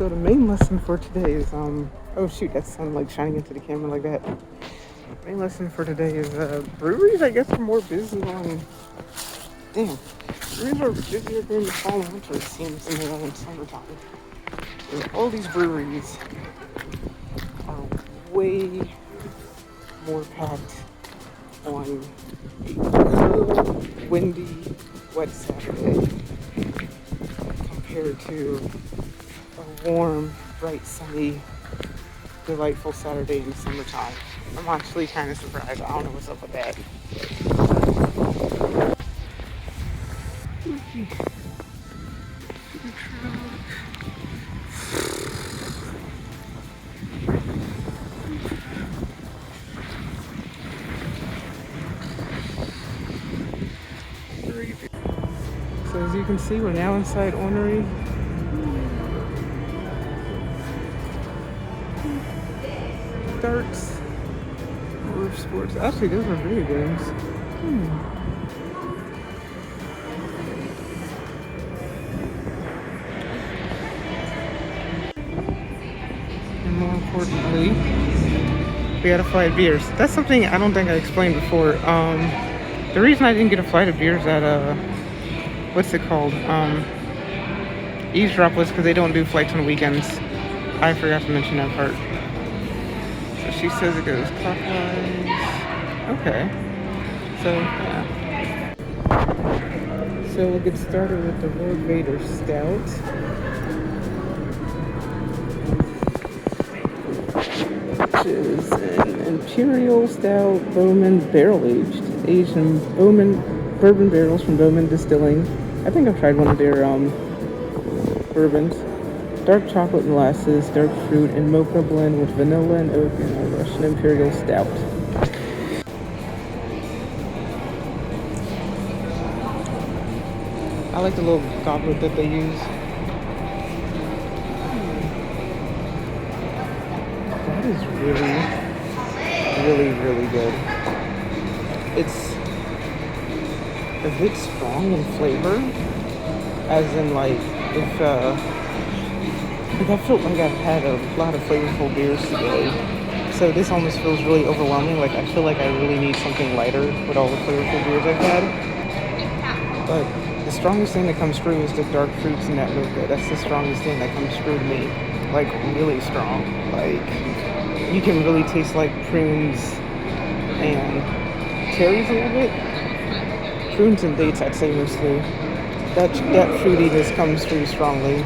So the main lesson for today is oh shoot, that's sun like shining into the camera like that. Main lesson for today is breweries I guess are more busy on breweries are busier during the fall and winter it seems than they are in summertime. And all these breweries are way more packed on a cold, windy, wet Saturday compared to a warm, bright, sunny, delightful Saturday in the summertime. I'm actually kind of surprised. I don't know what's up with that. So as you can see, we're now inside Ornery. Darts, roof sports. Actually, those are video games. And more importantly, we got a flight of beers. That's something I don't think I explained before. The reason I didn't get a flight of beers at what's it called? Eavesdrop was because they don't do flights on weekends. I forgot to mention that part. So she says it goes clockwise. Okay. So yeah. So we'll get started with the Lord Vader Stout. Which is an Imperial Stout Bowman Barrel Aged. Aged in bourbon barrels from Bowman Distilling. I think I've tried one of their bourbons. Dark chocolate molasses, dark fruit, and mocha blend with vanilla and oak and a Russian Imperial Stout. I like the little goblet that they use. That is really, really, really good. It's a bit strong in flavor, as in like if I felt like I've had a lot of flavorful beers today, so this almost feels really overwhelming. Like I feel like I really need something lighter with all the flavorful beers I've had. But the strongest thing that comes through is the dark fruits and that mocha. That's the strongest thing that comes through to me. Like really strong. Like you can really taste like prunes and cherries a little bit. Prunes and dates, I'd say mostly. That fruitiness comes through strongly.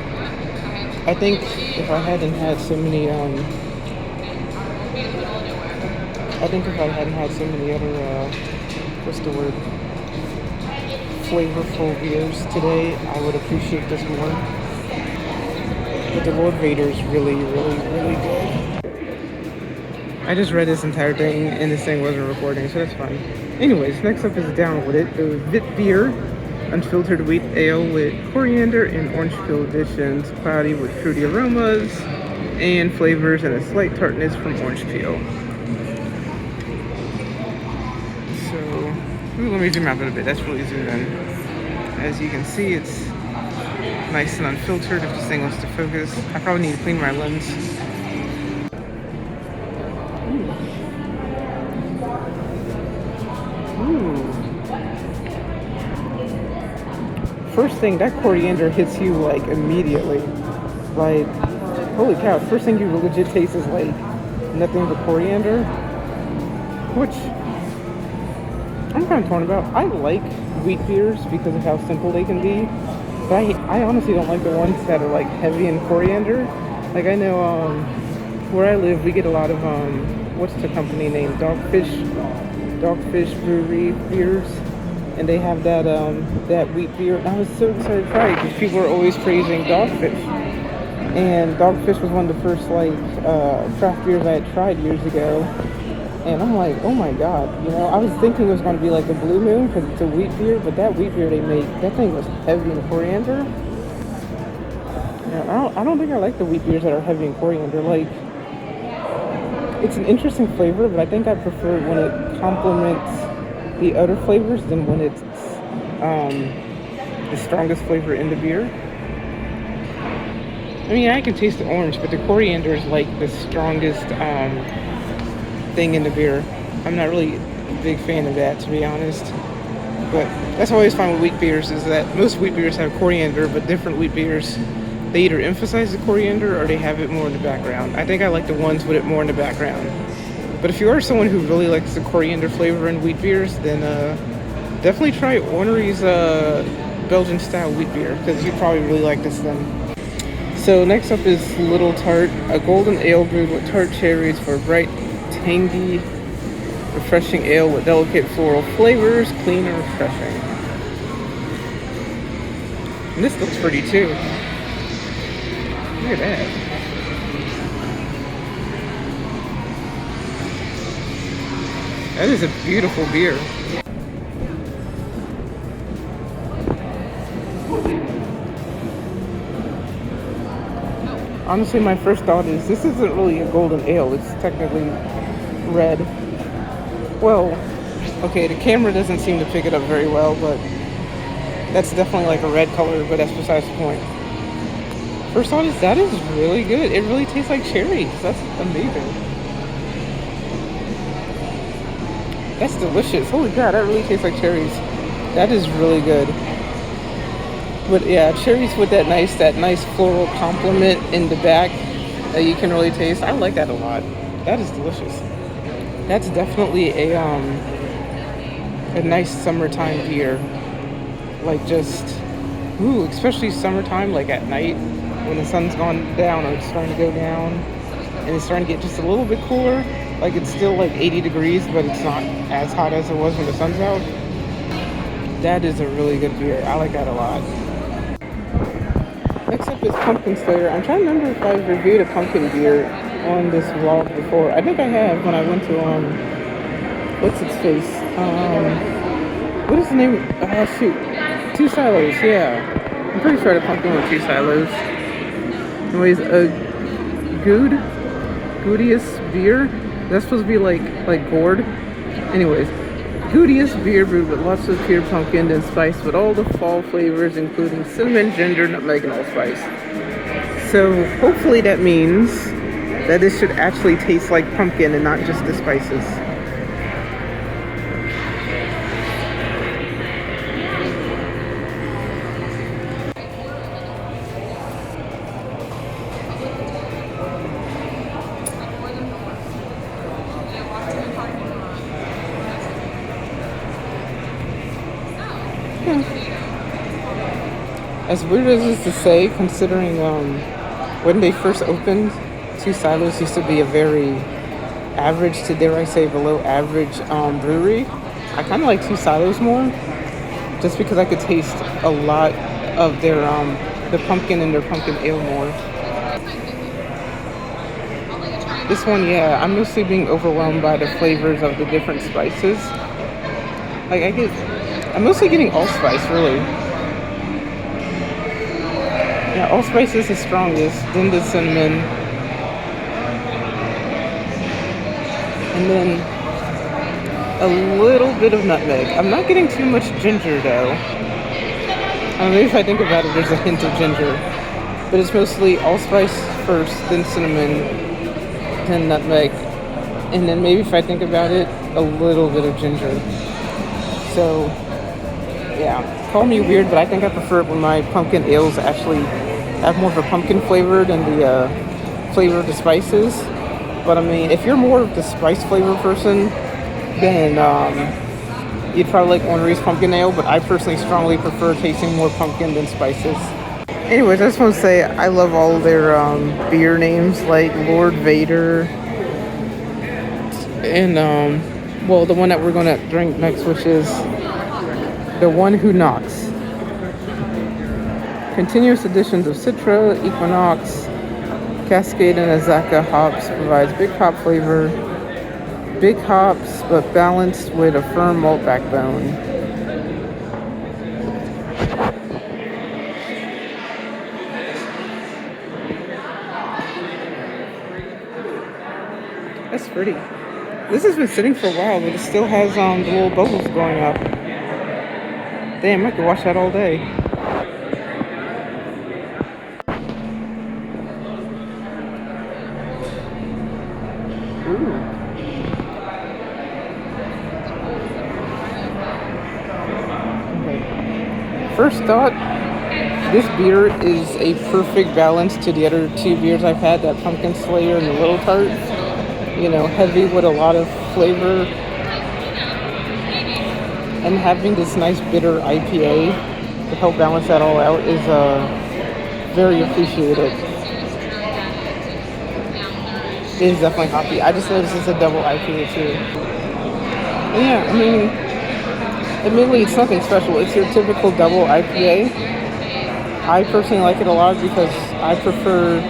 I think if I hadn't had so many other what's the word? Flavorful beers today, I would appreciate this more. But the Lord Vader is really, really, really good. I just read this entire thing and this thing wasn't recording, so that's fine. Anyways, next up is Down With It, the Vit Beer, unfiltered wheat ale with coriander and orange peel additions, cloudy with fruity aromas and flavors and a slight tartness from orange peel. So, let me zoom out a little bit. That's really zoomed in. As you can see, it's nice and unfiltered if this thing wants to focus. I probably need to clean my lens. First thing, that coriander hits you like immediately. Like, holy cow, first thing you legit taste is like nothing but coriander. Which I'm kind of torn about. I like wheat beers because of how simple they can be. But I honestly don't like the ones that are like heavy in coriander. Like I know where I live we get a lot of what's the company name? Dogfish Brewery beers. And they have that that wheat beer. And I was so excited to try it because people are always praising Dogfish. And Dogfish was one of the first like craft beers I had tried years ago. And I'm like, oh my god, you know, I was thinking it was going to be like a Blue Moon because it's a wheat beer, but that wheat beer they make, that thing was heavy in coriander. Yeah, I don't think I like the wheat beers that are heavy in coriander. Like, it's an interesting flavor, but I think I prefer when it complements the other flavors than when it's the strongest flavor in the beer. I mean, I can taste the orange, but the coriander is like the strongest thing in the beer. I'm not really a big fan of that, to be honest. But that's what I always find with wheat beers is that most wheat beers have coriander, but different wheat beers, they either emphasize the coriander or they have it more in the background. I think I like the ones with it more in the background. But if you are someone who really likes the coriander flavor in wheat beers, then definitely try Ornery's Belgian style wheat beer, because you'd probably really like this then. So next up is Little Tart, a golden ale brewed with tart cherries for a bright, tangy, refreshing ale with delicate floral flavors, clean and refreshing. And this looks pretty too. Look at that. That is a beautiful beer. Honestly, my first thought is this isn't really a golden ale. It's technically red. Well, okay, the camera doesn't seem to pick it up very well, but that's definitely like a red color, but that's besides the point. First thought is that is really good. It really tastes like cherries. That's amazing. That's delicious. Holy God, that really tastes like cherries. That is really good. But yeah, cherries with that nice floral complement in the back that you can really taste. I like that a lot. That is delicious. That's definitely a nice summertime beer. Like just, ooh, especially summertime, like at night when the sun's gone down or it's starting to go down and it's starting to get just a little bit cooler. Like it's still like 80 degrees, but it's not as hot as it was when the sun's out. That is a really good beer. I like that a lot. Next up is Pumpkin Slayer. I'm trying to remember if I've reviewed a pumpkin beer on this vlog before. I think I have when I went to what's its face? What is the name? Shoot, Two Silos. Yeah, I'm pretty sure the pumpkin with Two Silos. Anyways, a Goodiest beer. That's supposed to be like gourd. Anyways, Goodiest beer brewed with lots of pure pumpkin and spiced with all the fall flavors, including cinnamon, ginger, nutmeg, and allspice. So hopefully that means that this should actually taste like pumpkin and not just the spices. As weird as it is to say, considering when they first opened, Two Silos used to be a very average to, dare I say, below average brewery. I kind of like Two Silos more, just because I could taste a lot of their the pumpkin in their pumpkin ale more. This one, yeah, I'm mostly being overwhelmed by the flavors of the different spices. Like I'm mostly getting allspice, really. Yeah, allspice is the strongest, then the cinnamon, and then a little bit of nutmeg. I'm not getting too much ginger though. Maybe if I think about it, there's a hint of ginger, but it's mostly allspice first, then cinnamon, then nutmeg, and then maybe if I think about it, a little bit of ginger. So, yeah, call me weird, but I think I prefer it when my pumpkin ales actually have more of a pumpkin flavor than the flavor of the spices. But I mean, if you're more of the spice flavor person, then you'd probably like Ornery's pumpkin ale, but I personally strongly prefer tasting more pumpkin than spices. Anyways, I just want to say I love all their beer names, like Lord Vader, and well, the one that we're going to drink next, which is The One Who Knocks. Continuous additions of Citra, Equinox, Cascade, and Azaka hops provides big hop flavor. Big hops, but balanced with a firm malt backbone. That's pretty. This has been sitting for a while, but it still has the little bubbles going up. Damn, I could watch that all day. Ooh. Okay. First thought, this beer is a perfect balance to the other two beers I've had, that Pumpkin Slayer and the Little Tart. You know, heavy with a lot of flavor. And having this nice bitter IPA to help balance that all out is very appreciated. It is definitely hoppy. I just noticed it's a double IPA too. And yeah, I mean, admittedly it's nothing special. It's your typical double IPA. I personally like it a lot because I prefer,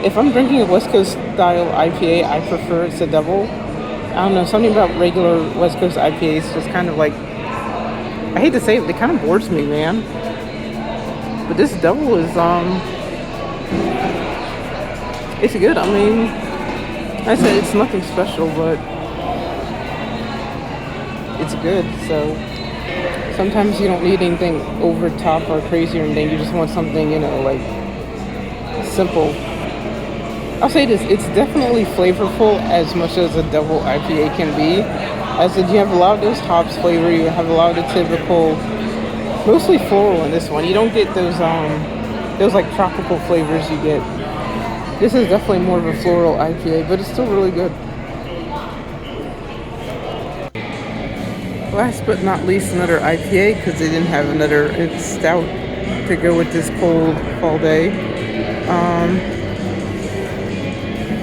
if I'm drinking a West Coast style IPA, I prefer it's a double. I don't know, something about regular West Coast IPAs just kind of like, I hate to say it kind of bores me, man. But this double is, it's good. I mean, I said it's nothing special, but it's good. So sometimes you don't need anything over top or crazy or anything. You just want something, you know, like simple. I'll say this, it's definitely flavorful as much as a double IPA can be. As in, you have a lot of those hops flavor, you have a lot of the typical, mostly floral in this one. You don't get those like tropical flavors you get. This is definitely more of a floral IPA, but it's still really good. Last but not least, another IPA, because they didn't have another stout to go with this cold fall day.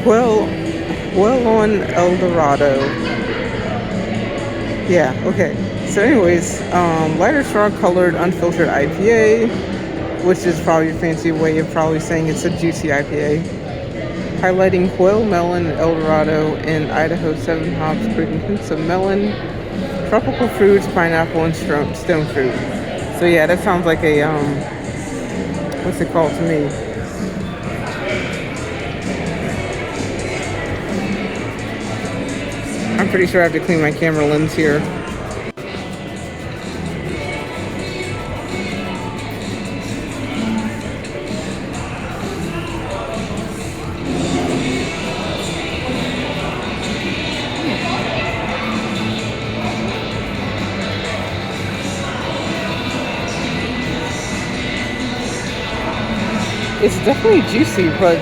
Well on El Dorado. Yeah, okay. So anyways, lighter straw colored unfiltered IPA, which is probably a fancy way of probably saying it's a juicy IPA. Highlighting quail, melon, El Dorado, and Idaho 7 hops, creating hints of melon, tropical fruits, pineapple, and stone fruit. So yeah, that sounds like a, what's it called to me? I'm pretty sure I have to clean my camera lens here. It's definitely juicy, but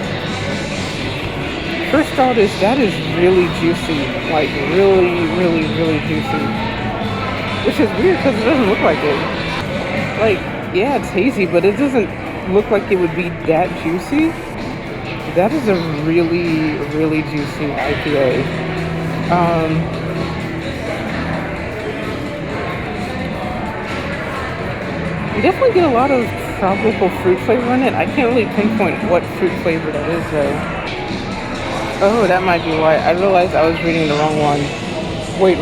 first thought is that is really juicy, like really, really, really juicy. Which is weird because it doesn't look like it. Like, yeah, it's hazy, but it doesn't look like it would be that juicy. That is a really, really juicy IPA. You definitely get a lot of tropical fruit flavor in it. I can't really pinpoint what fruit flavor that is though. Oh, that might be why. I realized I was reading the wrong one. Wait,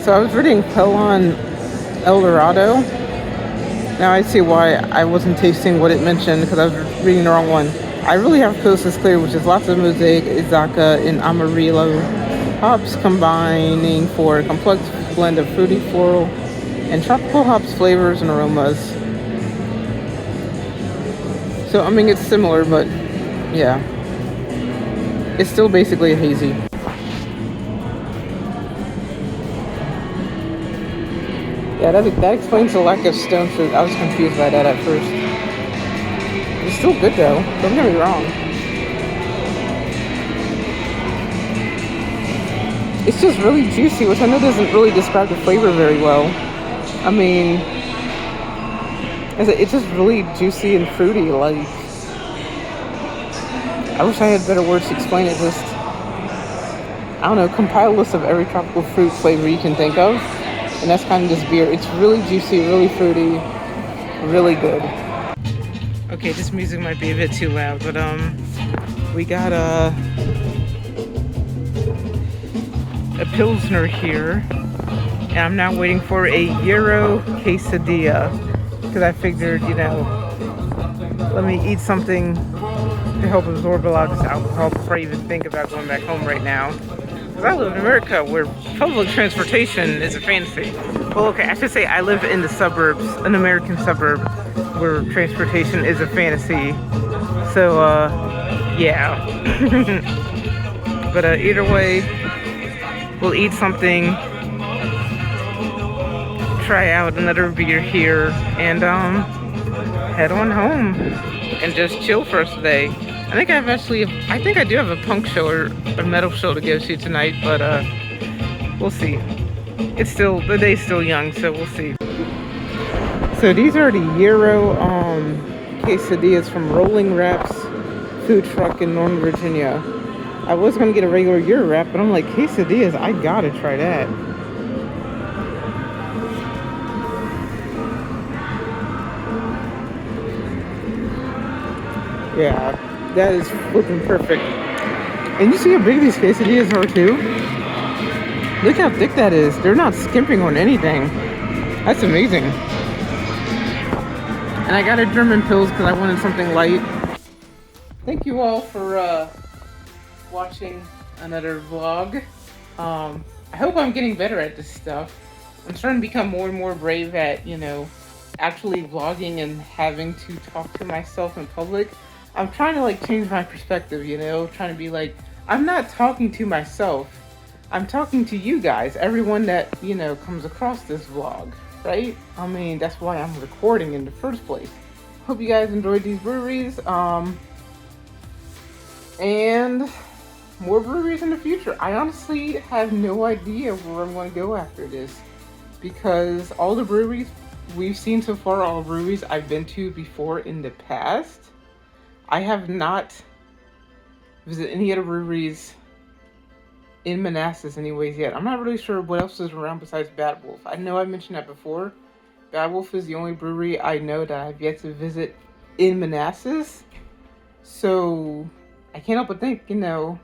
so I was reading Pelon El Dorado. Now I see why I wasn't tasting what it mentioned, because I was reading the wrong one. I really have Coast is Clear, which is lots of Mosaic, Izaka, and Amarillo hops combining for a complex blend of fruity, floral, and tropical hops flavors and aromas. So, I mean, it's similar, but yeah. It's still basically a hazy. Yeah, that explains the lack of stone fruit. I was confused by that at first. It's still good though, don't get me wrong. It's just really juicy, which I know doesn't really describe the flavor very well. I mean, it's just really juicy and fruity. Like, I wish I had better words to explain it. Just, I don't know, compile a list of every tropical fruit flavor you can think of, and that's kind of this beer. It's really juicy, really fruity, really good. Okay, this music might be a bit too loud, but we got a Pilsner here, and I'm now waiting for a gyro quesadilla, because I figured, you know, let me eat something to help absorb a lot of this alcohol before I even think about going back home right now. Because I live in America, where public transportation is a fantasy. Well, okay, I should say I live in the suburbs, an American suburb, where transportation is a fantasy. So, yeah. But either way, we'll eat something, try out another beer here, and head on home and just chill for us today. I think I do have a punk show or a metal show to go to tonight, but we'll see. The day's still young, so we'll see. So these are the gyro quesadillas from Rolling Wraps food truck in Northern Virginia. I was gonna get a regular gyro wrap, but I'm like, quesadillas, I gotta try that. Yeah, that is flipping perfect. And you see how big these quesadillas are too? Look how thick that is. They're not skimping on anything. That's amazing. And I got a German pills because I wanted something light. Thank you all for watching another vlog. I hope I'm getting better at this stuff. I'm starting to become more and more brave at, you know, actually vlogging and having to talk to myself in public. I'm trying to like change my perspective, you know, trying to be like, I'm not talking to myself. I'm talking to you guys, everyone that, you know, comes across this vlog, right? I mean, that's why I'm recording in the first place. Hope you guys enjoyed these breweries. And more breweries in the future. I honestly have no idea where I'm going to go after this, because all the breweries we've seen so far are all breweries I've been to before in the past. I have not visited any other breweries in Manassas anyways yet. I'm not really sure what else is around besides Bad Wolf. I know I mentioned that before. Bad Wolf is the only brewery I know that I've yet to visit in Manassas. So I can't help but think, you know,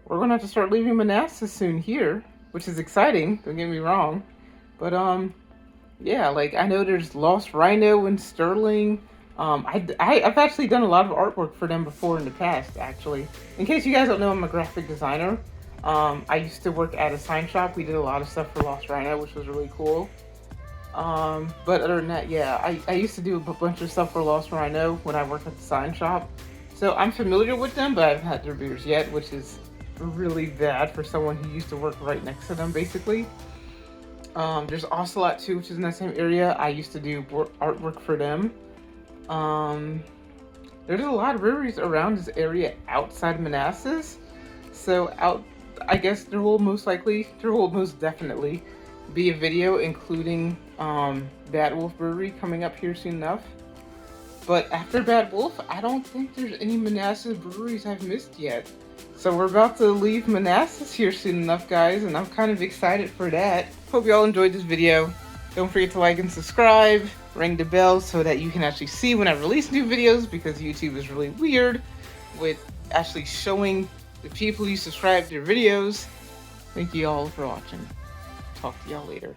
we're going to have to start leaving Manassas soon here, which is exciting, don't get me wrong. But yeah, like I know there's Lost Rhino in Sterling. I've actually done a lot of artwork for them before in the past, actually. In case you guys don't know, I'm a graphic designer. I used to work at a sign shop. We did a lot of stuff for Lost Rhino, which was really cool. But other than that, yeah, I used to do a bunch of stuff for Lost Rhino when I worked at the sign shop. So I'm familiar with them, but I haven't had their beers yet, which is really bad for someone who used to work right next to them, basically. There's Ocelot too, which is in that same area. I used to do artwork for them. There's a lot of breweries around this area outside of Manassas. So I guess there will most definitely be a video including Bad Wolf Brewery coming up here soon enough. But after Bad Wolf, I don't think there's any Manassas breweries I've missed yet. So we're about to leave Manassas here soon enough, guys, and I'm kind of excited for that. Hope you all enjoyed this video. Don't forget to like and subscribe, ring the bell so that you can actually see when I release new videos, because YouTube is really weird with actually showing the people you subscribe to your videos. Thank you all for watching. Talk to y'all later.